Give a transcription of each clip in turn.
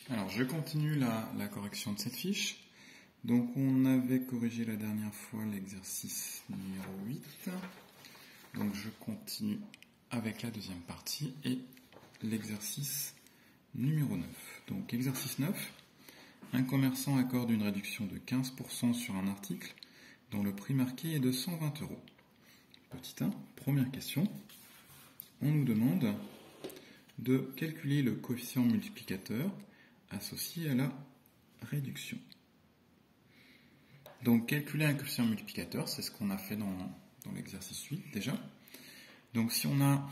Alors, je continue la correction de cette fiche. Donc, on avait corrigé la dernière fois l'exercice numéro 8. Donc, je continue avec la deuxième partie et l'exercice numéro 9. Donc, exercice 9. Un commerçant accorde une réduction de 15% sur un article dont le prix marqué est de 120 €. Petit 1, première question. On nous demande de calculer le coefficient multiplicateur associé à la réduction. Donc calculer un coefficient multiplicateur, c'est ce qu'on a fait dans l'exercice 8 déjà. Donc si on a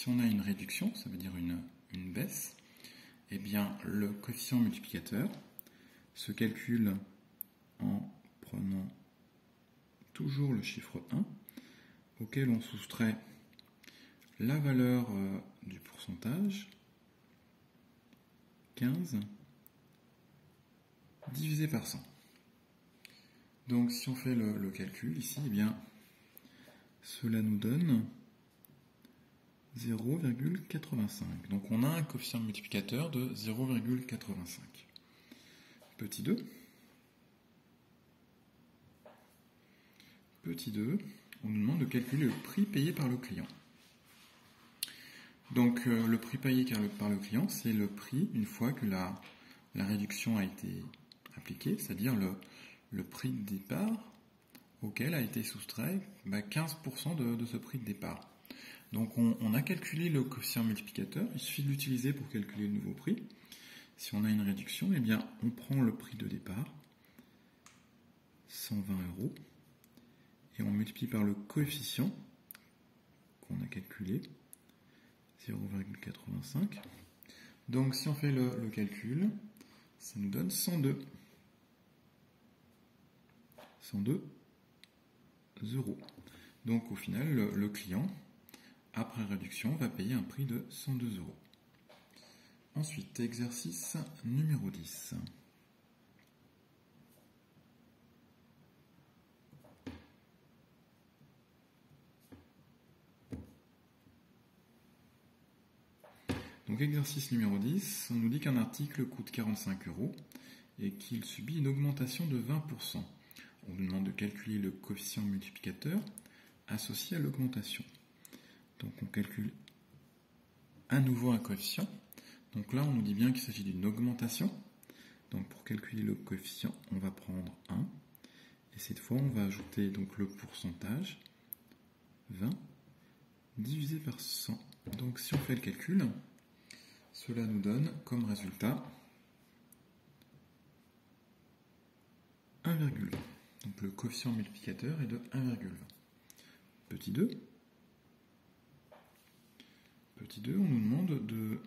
une réduction, ça veut dire une baisse, eh bien le coefficient multiplicateur se calcule en prenant toujours le chiffre 1 auquel on soustrait la valeur du pourcentage 15 divisé par 100. Donc si on fait le calcul ici, eh bien cela nous donne 0,85. Donc on a un coefficient multiplicateur de 0,85. Petit 2. Petit 2, on nous demande de calculer le prix payé par le client. Donc le prix payé par le client, c'est le prix une fois que la réduction a été appliquée, c'est-à-dire le prix de départ auquel a été soustrait 15% de ce prix de départ. Donc on a calculé le coefficient multiplicateur, il suffit de l'utiliser pour calculer le nouveau prix. Si on a une réduction, eh bien on prend le prix de départ, 120 €, et on multiplie par le coefficient qu'on a calculé, 0,85. Donc si on fait le calcul, ça nous donne 102 €. Donc au final, le client, après réduction, va payer un prix de 102 €. Ensuite, exercice numéro 10. Donc exercice numéro 10, on nous dit qu'un article coûte 45 € et qu'il subit une augmentation de 20%. On nous demande de calculer le coefficient multiplicateur associé à l'augmentation. Donc on calcule à nouveau un coefficient. Donc là on nous dit bien qu'il s'agit d'une augmentation. Donc pour calculer le coefficient, on va prendre 1. Et cette fois on va ajouter donc le pourcentage, 20, divisé par 100. Donc si on fait le calcul, cela nous donne comme résultat 1,20. Donc le coefficient multiplicateur est de 1,20. Petit 2. Petit 2, on nous demande de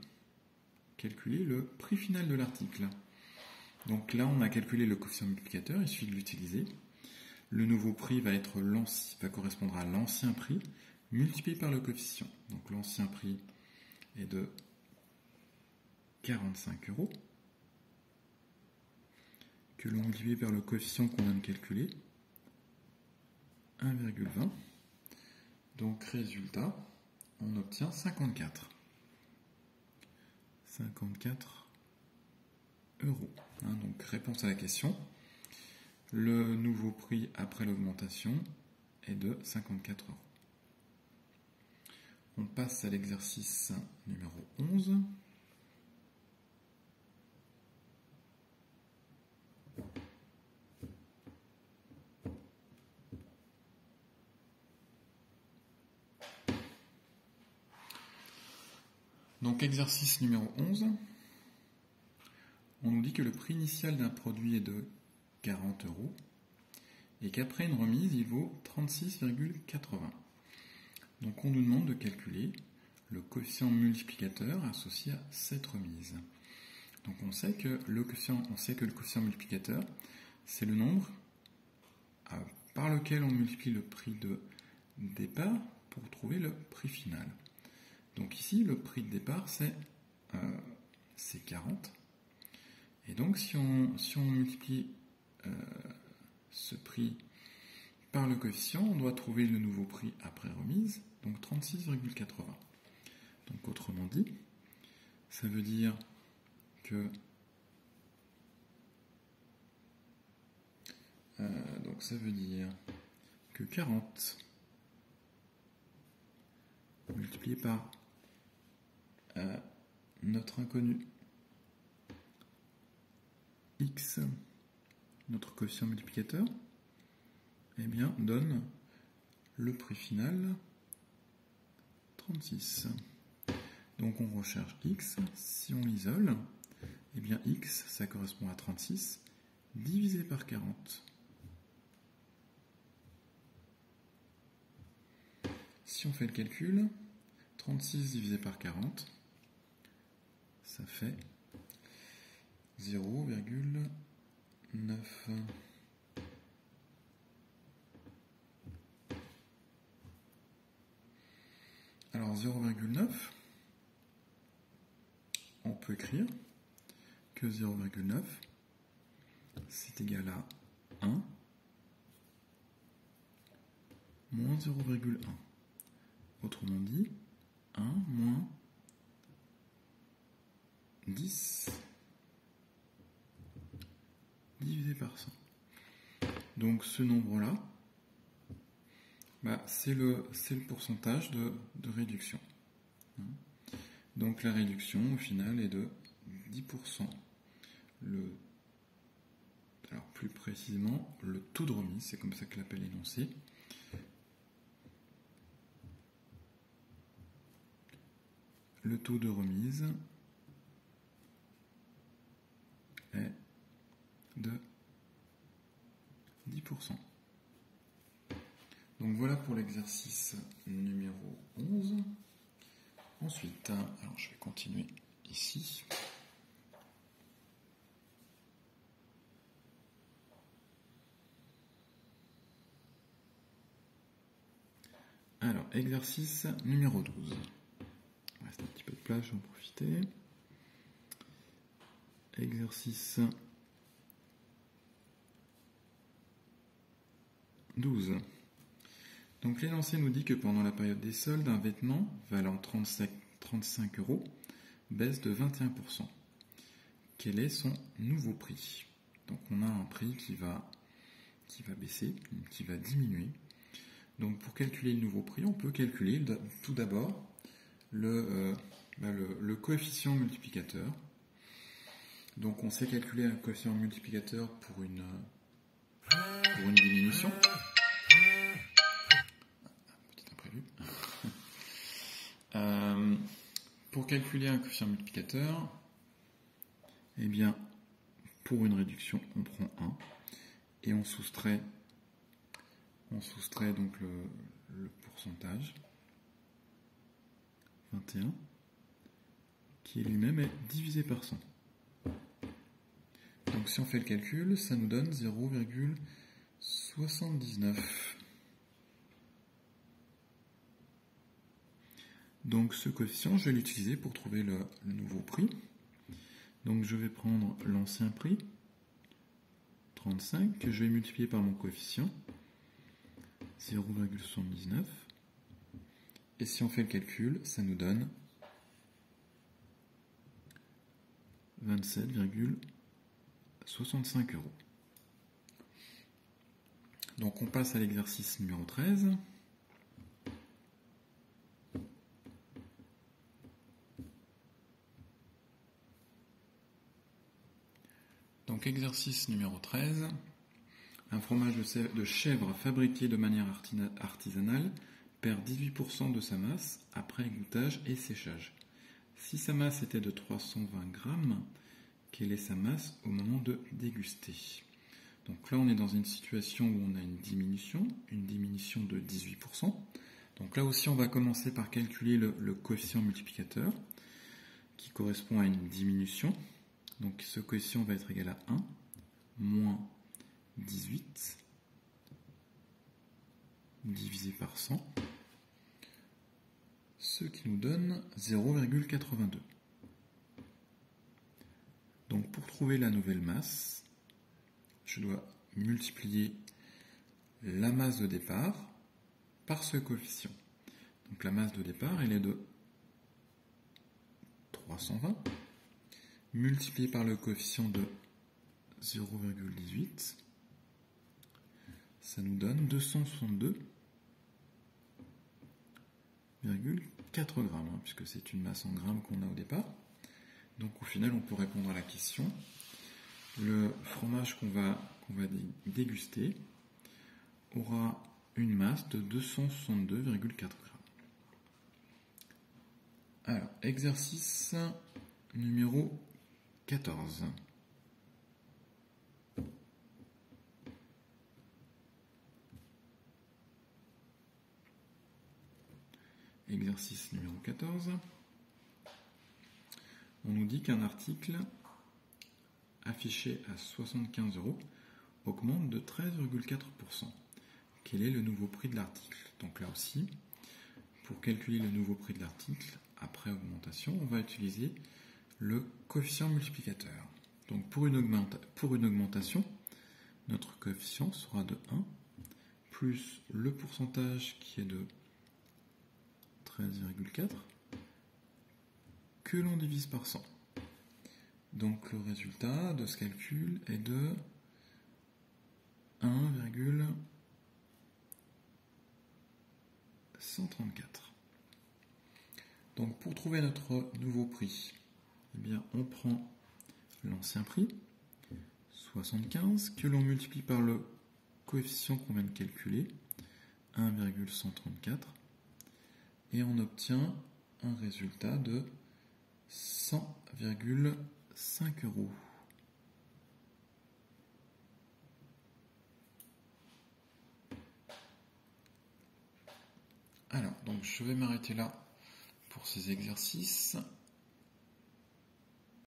calculer le prix final de l'article. Donc là, on a calculé le coefficient multiplicateur, il suffit de l'utiliser. Le nouveau prix va correspondre à l'ancien prix multiplié par le coefficient. Donc l'ancien prix est de 45 € que l'on multiplie par le coefficient qu'on vient de calculer, 1,20. Donc résultat, on obtient 54. 54 €. Donc réponse à la question. Le nouveau prix après l'augmentation est de 54 €. On passe à l'exercice numéro 11. Donc exercice numéro 11, on nous dit que le prix initial d'un produit est de 40 € et qu'après une remise, il vaut 36,80. Donc on nous demande de calculer le coefficient multiplicateur associé à cette remise. Donc on sait que le coefficient multiplicateur, c'est le nombre par lequel on multiplie le prix de départ pour trouver le prix final. Donc ici, le prix de départ, c'est 40. Et donc, si on multiplie ce prix par le coefficient, on doit trouver le nouveau prix après remise, donc 36,80. Donc, autrement dit, ça veut dire que Donc ça veut dire que 40 multiplié par notre inconnu x, notre coefficient multiplicateur, eh bien, donne le prix final 36. Donc on recherche x. Si on l'isole, eh bien x, ça correspond à 36 divisé par 40. Si on fait le calcul, 36 divisé par 40, ça fait 0,9. Alors 0,9, on peut écrire que 0,9 c'est égal à 1 moins 0,1. Autrement dit, 1 moins 10 divisé par 100. Donc ce nombre-là, c'est le pourcentage de réduction. Donc la réduction au final est de 10%. Alors plus précisément, le taux de remise, c'est comme ça que l'appel est énoncé. Le taux de remise est de 10%. Donc voilà pour l'exercice numéro 11. Ensuite, alors je vais continuer ici. Alors, exercice numéro 12. Il reste un petit peu de place, je vais en profiter. Exercice 12. Donc l'énoncé nous dit que pendant la période des soldes, un vêtement valant 35 € baisse de 21%. Quel est son nouveau prix? Donc on a un prix qui va baisser, qui va diminuer. Donc pour calculer le nouveau prix, on peut calculer tout d'abord le coefficient multiplicateur. Donc on sait calculer un coefficient multiplicateur pour une diminution. Petit imprévu. Pour calculer un coefficient multiplicateur, eh bien, pour une réduction, on prend 1 et on soustrait donc le pourcentage, 21, qui lui-même est divisé par 100. Donc si on fait le calcul, ça nous donne 0,79. Donc ce coefficient, je vais l'utiliser pour trouver le nouveau prix. Donc je vais prendre l'ancien prix, 35, que je vais multiplier par mon coefficient, 0,79. Et si on fait le calcul, ça nous donne 27,65 €. Donc on passe à l'exercice numéro 13. Donc exercice numéro 13. Un fromage de chèvre fabriqué de manière artisanale perd 18% de sa masse après égouttage et séchage. Si sa masse était de 320 grammes, quelle est sa masse au moment de déguster? Donc là, on est dans une situation où on a une diminution de 18%. Donc là aussi, on va commencer par calculer le coefficient multiplicateur qui correspond à une diminution. Donc ce coefficient va être égal à 1 moins 18 divisé par 100, ce qui nous donne 0,82. Donc pour trouver la nouvelle masse, je dois multiplier la masse de départ par ce coefficient. Donc la masse de départ, elle est de 320, multiplié par le coefficient de 0,18, ça nous donne 262,4 grammes, hein, puisque c'est une masse en grammes qu'on a au départ. Donc au final, on peut répondre à la question. Le fromage qu'on va déguster aura une masse de 262,4 grammes. Alors, exercice numéro 14. Exercice numéro 14. On nous dit qu'un article affiché à 75 € augmente de 13,4%. Quel est le nouveau prix de l'article? Donc là aussi, pour calculer le nouveau prix de l'article, après augmentation, on va utiliser le coefficient multiplicateur. Donc pour une augmentation, notre coefficient sera de 1, plus le pourcentage qui est de 13,4, que l'on divise par 100. Donc le résultat de ce calcul est de 1,134. Donc pour trouver notre nouveau prix, eh bien on prend l'ancien prix, 75, que l'on multiplie par le coefficient qu'on vient de calculer, 1,134, et on obtient un résultat de 100,5 €. Alors, donc je vais m'arrêter là pour ces exercices.